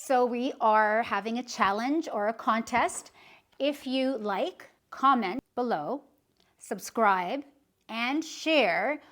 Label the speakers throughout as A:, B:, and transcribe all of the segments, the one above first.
A: So we are having a challenge or a contest. If you like, comment below, subscribe, and share,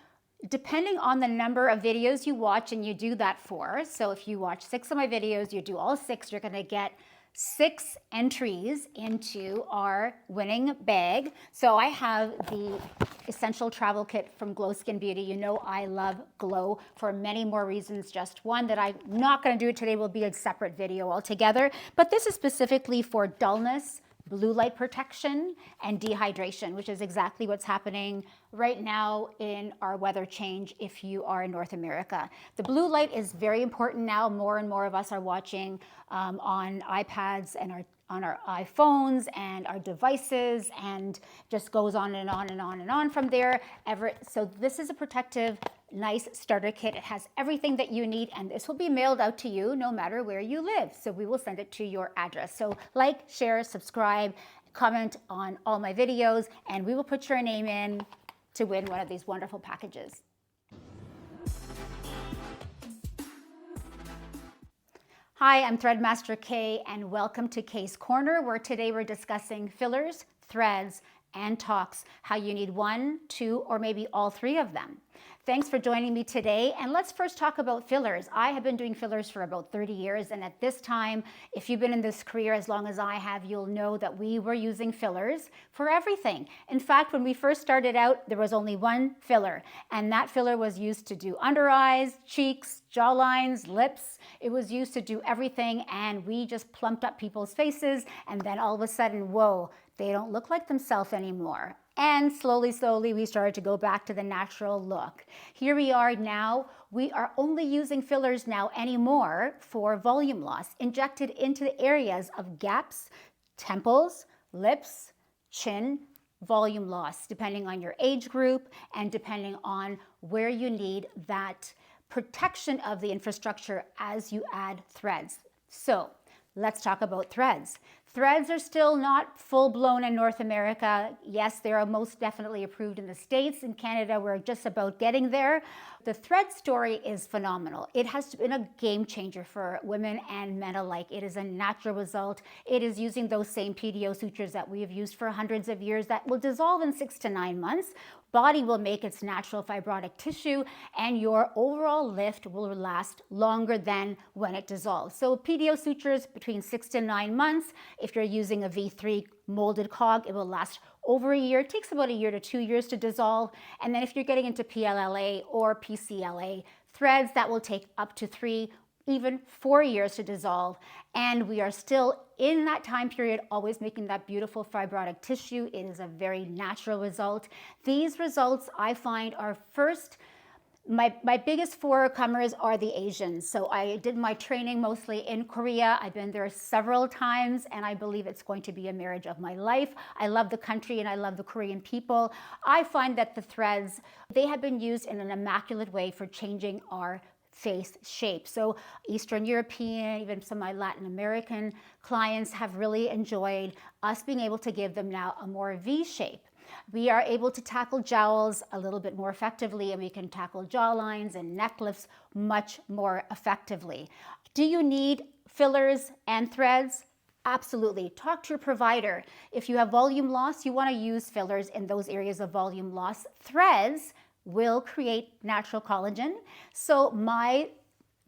A: depending on the number of videos you watch and you do that for. So if you watch 6 of my videos, you do all 6, you're gonna get 6 entries into our winning bag. So I have the Essential Travel Kit from Glow Skin Beauty. You know I love Glow for many more reasons. Just one that I'm not going to do today will be a separate video altogether. But this is specifically for dullness, blue light protection, and dehydration, which is exactly what's happening right now in our weather change if you are in North America. The blue light is very important now. More and more of us are watching on iPads and on our iPhones and our devices, and just goes on and on and on and on from there. So this is a protective, nice starter kit. It has everything that you need, and this will be mailed out to you no matter where you live. So we will send it to your address. So like, share, subscribe, comment on all my videos, and we will put your name in to win one of these wonderful packages. Hi, I'm ThreadMasterKay, and welcome to Kay's Corner, where today we're discussing fillers, threads, and tox, how you need 1, 2, or maybe all 3 of them. Thanks for joining me today, and let's first talk about fillers. I have been doing fillers for about 30 years, and at this time, if you've been in this career as long as I have, you'll know that we were using fillers for everything. In fact, when we first started out, there was only one filler, and that filler was used to do under eyes, cheeks, jawlines, lips. It was used to do everything, and we just plumped up people's faces, and then all of a sudden, whoa, they don't look like themselves anymore. And slowly, we started to go back to the natural look. Here we are now. We are only using fillers now anymore for volume loss, injected into the areas of gaps, temples, lips, chin, volume loss, depending on your age group and depending on where you need that protection of the infrastructure as you add threads. So let's talk about threads. Threads are still not full-blown in North America. Yes, they are most definitely approved in the States. In Canada, we're just about getting there. The thread story is phenomenal. It has been a game changer for women and men alike. It is a natural result. It is using those same PDO sutures that we have used for hundreds of years that will dissolve in 6 to 9 months. Body will make its natural fibrotic tissue, and your overall lift will last longer than when it dissolves. So PDO sutures between 6 to 9 months. If you're using a V3 molded cog, it will last over a year. It takes about 1 to 2 years to dissolve. And then if you're getting into PLLA or PCLA threads, that will take up to 3, even 4 years to dissolve. And we are still in that time period, always making that beautiful fibrotic tissue. It is a very natural result. These results I find are first, my biggest forecomers are the Asians. So I did my training mostly in Korea. I've been there several times, and I believe it's going to be a marriage of my life. I love the country and I love the Korean people. I find that the threads, they have been used in an immaculate way for changing our face shape. So Eastern European, even some of my Latin American clients have really enjoyed us being able to give them now a more V shape. We are able to tackle jowls a little bit more effectively, and we can tackle jawlines and neck lifts much more effectively. Do you need fillers and threads? Absolutely. Talk to your provider. If you have volume loss, you want to use fillers in those areas of volume loss. Threads will create natural collagen. So my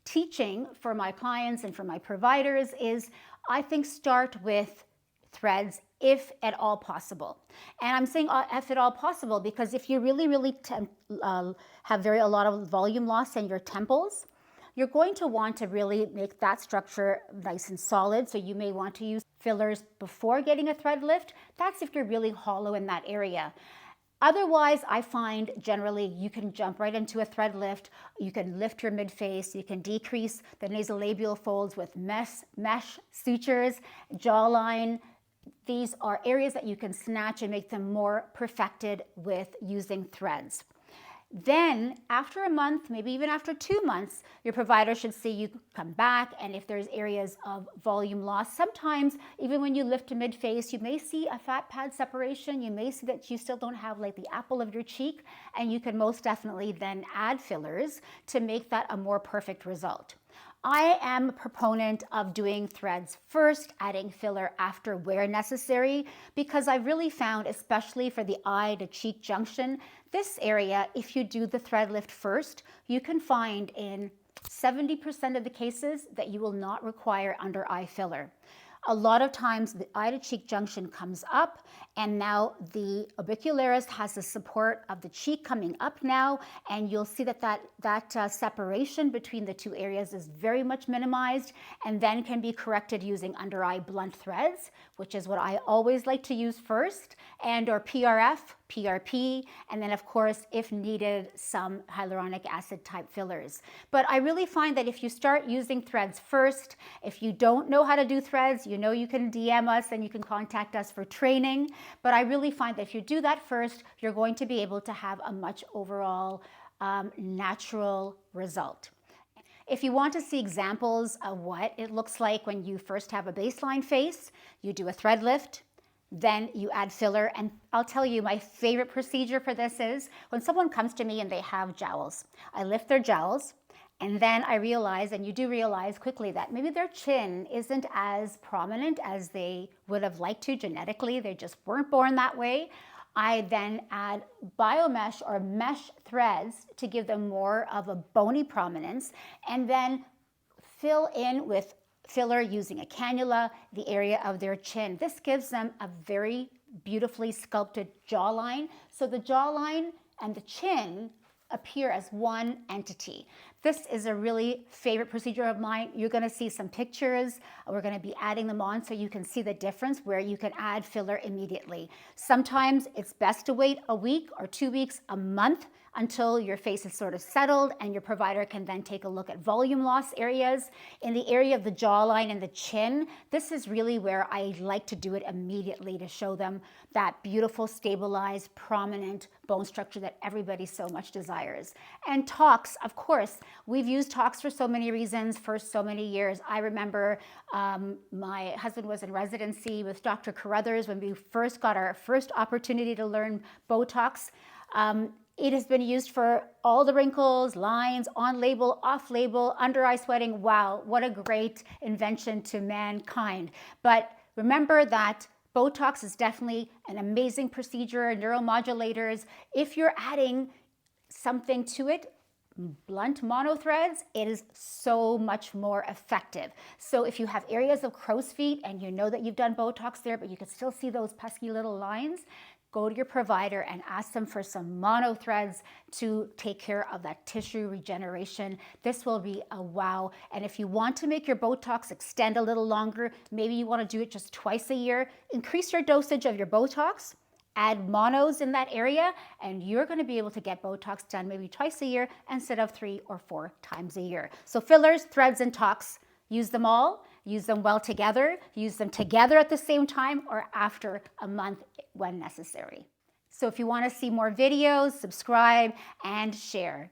A: teaching for my clients and for my providers is, I think, start with threads if at all possible. And I'm saying if at all possible because if you really have a lot of volume loss in your temples, you're going to want to really make that structure nice and solid. So you may want to use fillers before getting a thread lift. That's if you're really hollow in that area. Otherwise, I find generally you can jump right into a thread lift. You can lift your mid-face. You can decrease the nasolabial folds with mesh sutures, jawline. These are areas that you can snatch and make them more perfected with using threads. Then after a month, maybe even after 2 months, your provider should see you come back. And if there's areas of volume loss, sometimes even when you lift to mid-face, you may see a fat pad separation. You may see that you still don't have like the apple of your cheek, and you can most definitely then add fillers to make that a more perfect result. I am a proponent of doing threads first, adding filler after where necessary, because I've really found, especially for the eye to cheek junction, this area, if you do the thread lift first, you can find in 70% of the cases that you will not require under eye filler. A lot of times the eye to cheek junction comes up, and now the orbicularis has the support of the cheek coming up now, and you'll see that separation between the two areas is very much minimized, and then can be corrected using under eye blunt threads, which is what I always like to use first, and or PRF, PRP, and then of course, if needed, some hyaluronic acid type fillers. But I really find that if you start using threads first, if you don't know how to do threads, you know you can DM us and you can contact us for training. But I really find that if you do that first, you're going to be able to have a much overall natural result. If you want to see examples of what it looks like when you first have a baseline face, you do a thread lift, then you add filler. And I'll tell you, my favorite procedure for this is when someone comes to me and they have jowls. I lift their jowls, and then I realize, and you do realize quickly, that maybe their chin isn't as prominent as they would have liked to genetically. They just weren't born that way. I then add biomesh or mesh threads to give them more of a bony prominence, and then fill in with filler using a cannula the area of their chin. This gives them a very beautifully sculpted jawline. So the jawline and the chin appear as one entity. This is a really favorite procedure of mine. You're going to see some pictures. We're going to be adding them on so you can see the difference where you can add filler immediately. Sometimes it's best to wait a week or 2 weeks, a month, until your face is sort of settled and your provider can then take a look at volume loss areas. In the area of the jawline and the chin, this is really where I like to do it immediately to show them that beautiful, stabilized, prominent bone structure that everybody so much desires. And tox, of course, we've used tox for so many reasons for so many years. I remember my husband was in residency with Dr. Carruthers when we first got our first opportunity to learn Botox. It has been used for all the wrinkles, lines, on label, off label, under eye sweating. Wow, what a great invention to mankind. But remember that Botox is definitely an amazing procedure, neuromodulators. If you're adding something to it, blunt mono threads, it is so much more effective. So if you have areas of crow's feet and you know that you've done Botox there, but you can still see those pesky little lines, go to your provider and ask them for some mono threads to take care of that tissue regeneration. This will be a wow. And if you want to make your Botox extend a little longer, maybe you want to do it just twice a year, increase your dosage of your Botox, add monos in that area, and you're going to be able to get Botox done maybe twice a year instead of 3 or 4 times a year. So fillers, threads, and tox, use them all. Use them well together, use them together at the same time or after a month when necessary. So if you want to see more videos, subscribe and share.